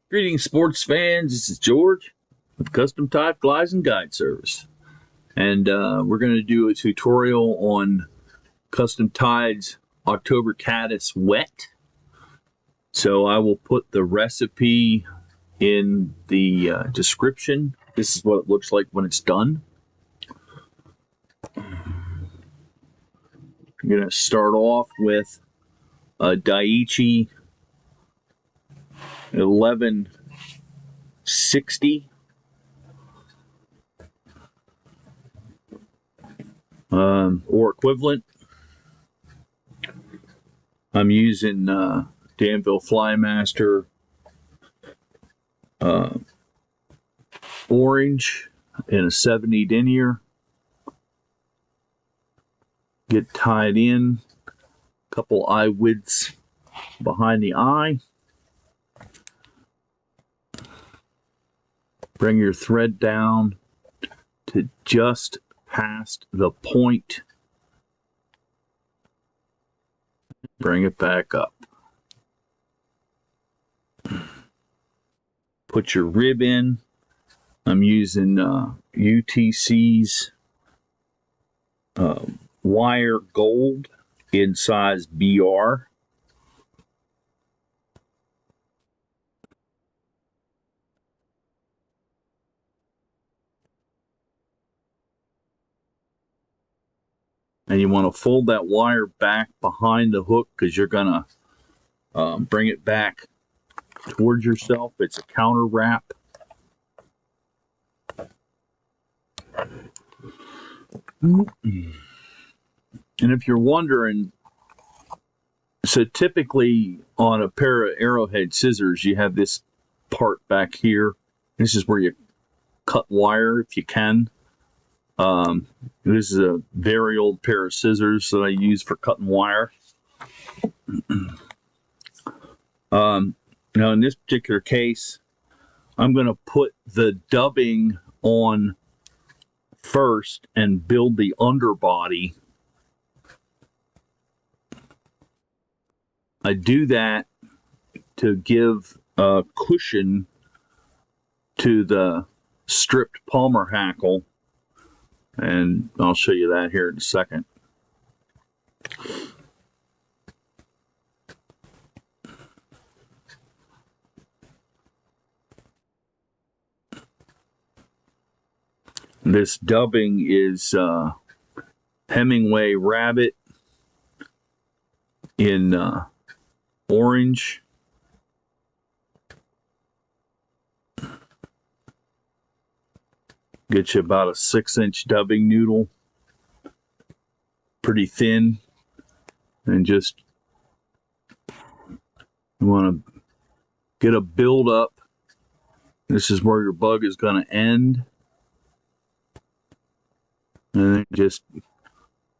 Greetings, sports fans. This is George with Custom Type Glides and Guide Service. And we're going to do a tutorial on Custom Tide's October Caddis Wet. So I will put the recipe in the description. This is what it looks like when it's done. I'm going to start off with a Daiichi 1160 or equivalent. I'm using Danville Flymaster orange in a 70 denier. Get tied in, couple eye widths behind the eye. Bring your thread down to just past the point. Bring it back up. Put your rib in. I'm using UTC's Wire Gold in size BR. And you want to fold that wire back behind the hook because you're going to bring it back towards yourself. It's a counter wrap. And if you're wondering, so typically on a pair of arrowhead scissors, you have this part back here. This is where you cut wire if you can. This is a very old pair of scissors that I use for cutting wire. Now in this particular case, I'm going to put the dubbing on first and build the underbody. I do that to give a cushion to the stripped Palmer hackle. And I'll show you that here in a second. This dubbing is Hemmingway Rabbit in orange. Get you about a 6-inch dubbing noodle, pretty thin, and just you want to get a build up. This is where your bug is going to end, and then just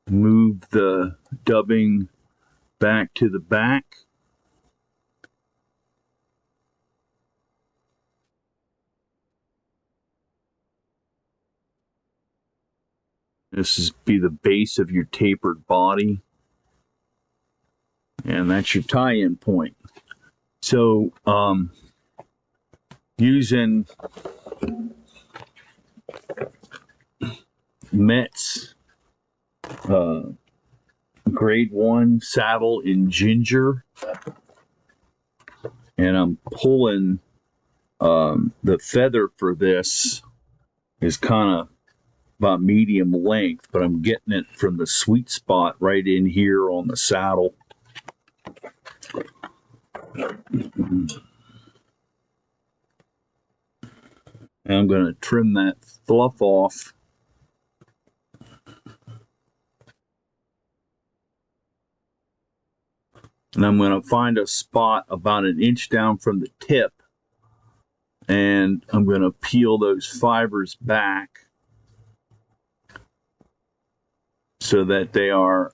move the dubbing back to the back. This is be the base of your tapered body. And that's your tie-in point. So using Metz grade 1 saddle in ginger. And I'm pulling the feather for this is kind of about medium length, but I'm getting it from the sweet spot right in here on the saddle. And I'm going to trim that fluff off. And I'm going to find a spot about 1 inch down from the tip, and I'm going to peel those fibers back so that they are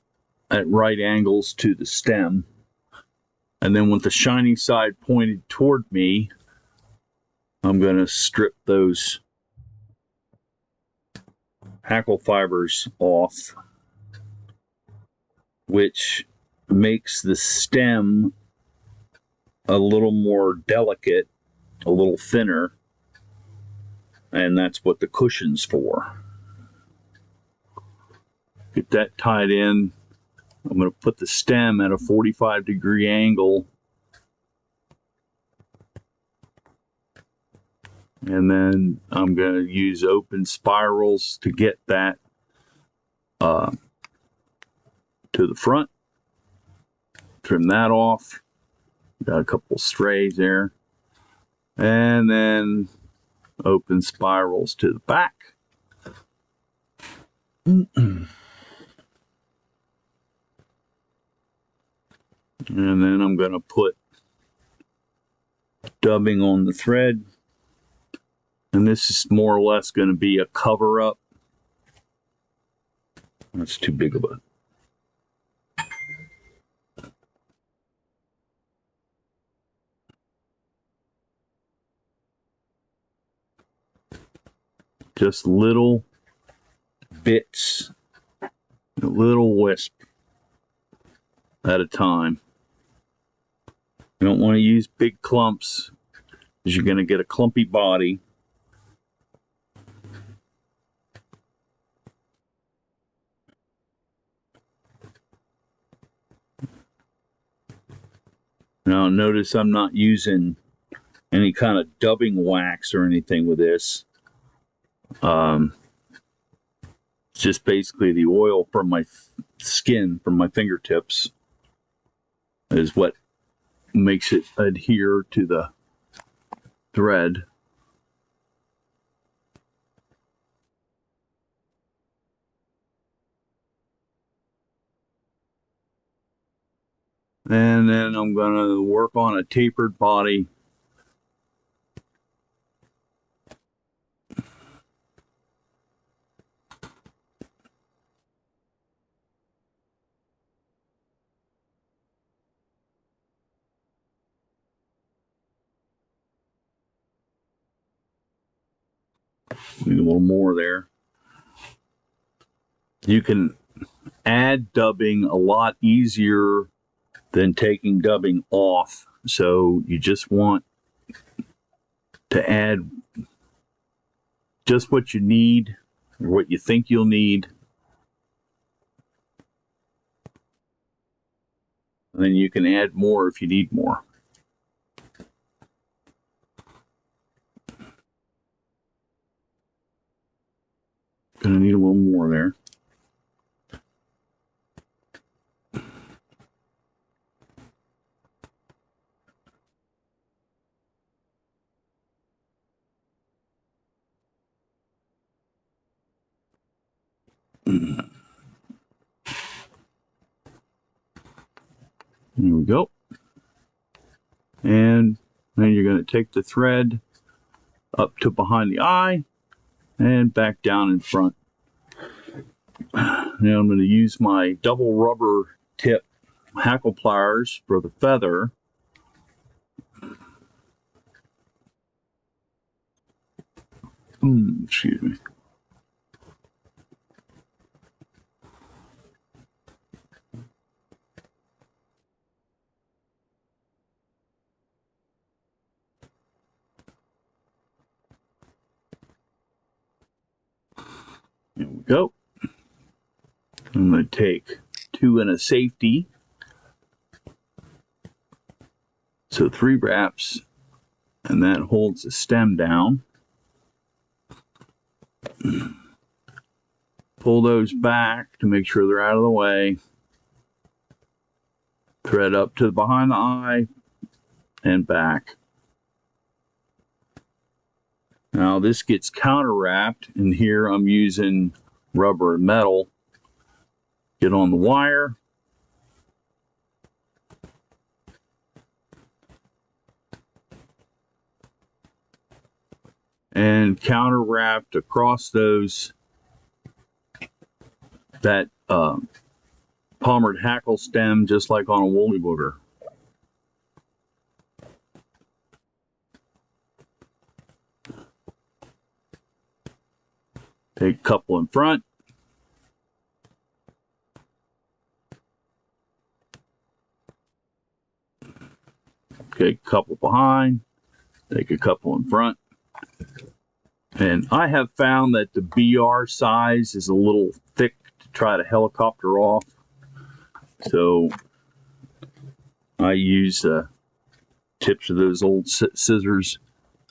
at right angles to the stem. And then with the shiny side pointed toward me, I'm going to strip those hackle fibers off, which makes the stem a little more delicate a little thinner, and that's what the cushion's for. Get that tied in. I'm going to put the stem at a 45-degree angle, and then I'm going to use open spirals to get that to the front. Trim that off. Got a couple strays there, and then open spirals to the back. And then I'm going to put dubbing on the thread. And this is more or less going to be a cover up. That's too big of a. Just little bits, a little wisp at a time. You don't want to use big clumps because you're going to get a clumpy body. Now notice I'm not using any kind of dubbing wax or anything with this. It's just basically the oil from my skin, from my fingertips, is what makes it adhere to the thread. And then I'm going to work on a tapered body. Need a little more there. You can add dubbing a lot easier than taking dubbing off. So you just want to add just what you need, or what you think you'll need. And then you can add more if you need more. Gonna need a little more there. There we go. And then you're going to take the thread up to behind the eye and back down in front. Now I'm going to use my double rubber tip hackle pliers for the feather. Excuse me. There we go. I'm going to take 2 and a safety. So 3 wraps, and that holds the stem down. Pull those back to make sure they're out of the way. Thread up to behind the eye and back. Now this gets counter wrapped, and here I'm using rubber and metal. Get on the wire. And counter wrapped across those that palmered hackle stem, just like on a woolly booger. Take a couple in front. Okay, couple behind, Take a couple in front. And I have found that the BR size is a little thick to try to helicopter off. So I use tips of those old scissors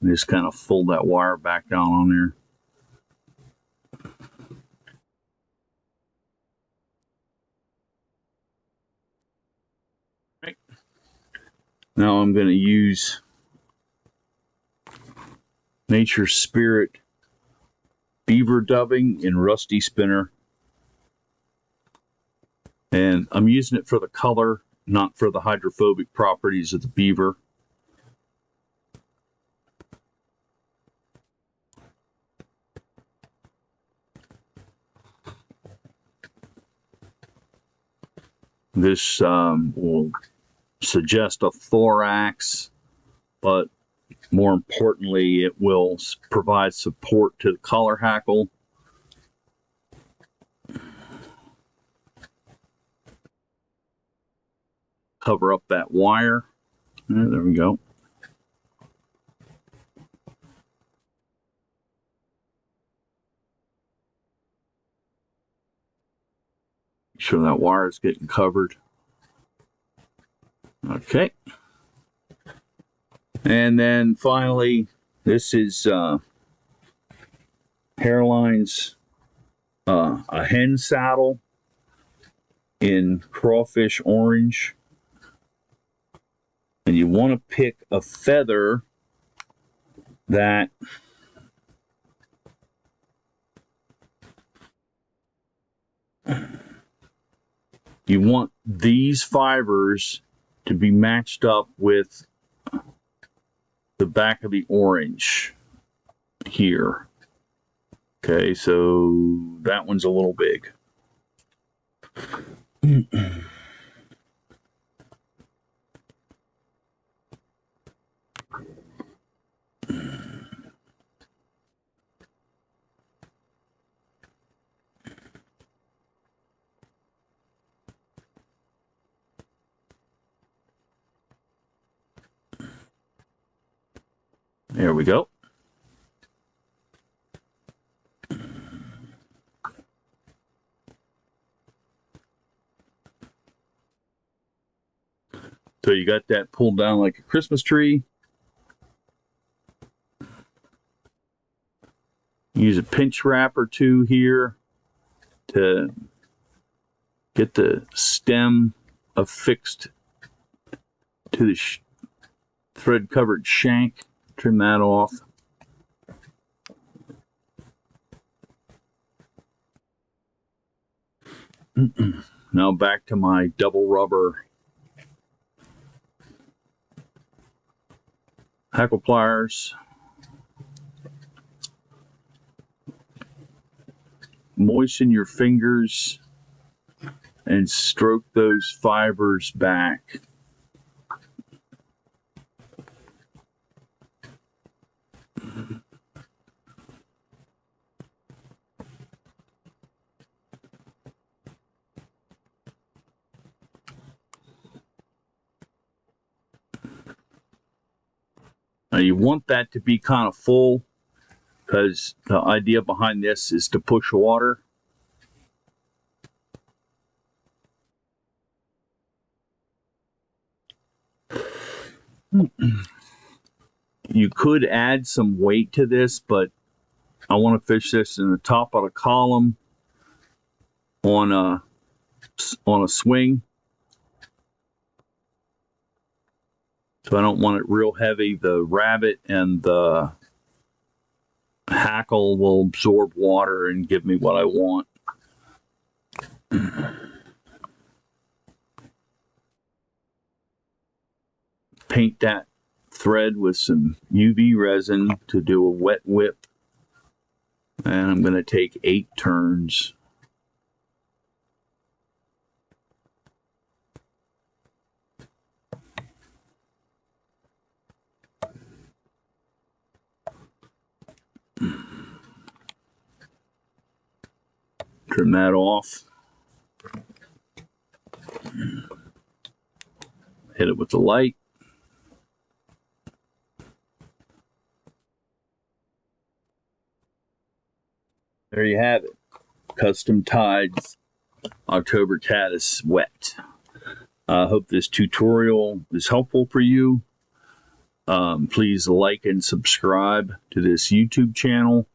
and just kind of fold that wire back down on there. Right. Now I'm going to use Nature's Spirit Beaver dubbing in Rusty Spinner. And I'm using it for the color, not for the hydrophobic properties of the beaver. This will suggest a thorax, but more importantly, it will provide support to the collar hackle. Cover up that wire. There we go. Make sure that wire is getting covered. Okay. And then finally, this is Hareline's a hen saddle in crawfish orange. And you want to pick a feather that you want these fibers to be matched up with the back of the orange here. Okay, so that one's a little big. There we go. So you got that pulled down like a Christmas tree. Use a pinch wrap or two here to get the stem affixed to the thread covered shank. Trim that off. Now back to my double rubber hackle pliers. Moisten your fingers and stroke those fibers back. Now you want that to be kind of full because the idea behind this is to push water. You could add some weight to this, but I want to fish this in the top of the column on a swing. So I don't want it real heavy. The rabbit and the hackle will absorb water and give me what I want. Paint that thread with some UV resin to do a wet whip. And I'm going to take 8 turns. Trim that off. Hit it with the light. there you have it. Custom Tides October Caddis Wet. I hope this tutorial is helpful for you. Please like and subscribe to this YouTube channel.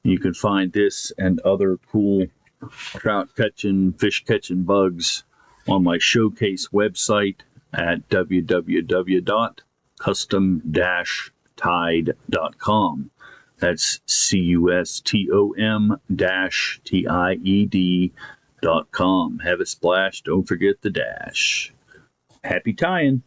You can find this and other cool trout catching, fish catching bugs on my showcase website at www.custom-tied.com. That's custom-tied.com. Have a splash. Don't forget the dash. Happy tying.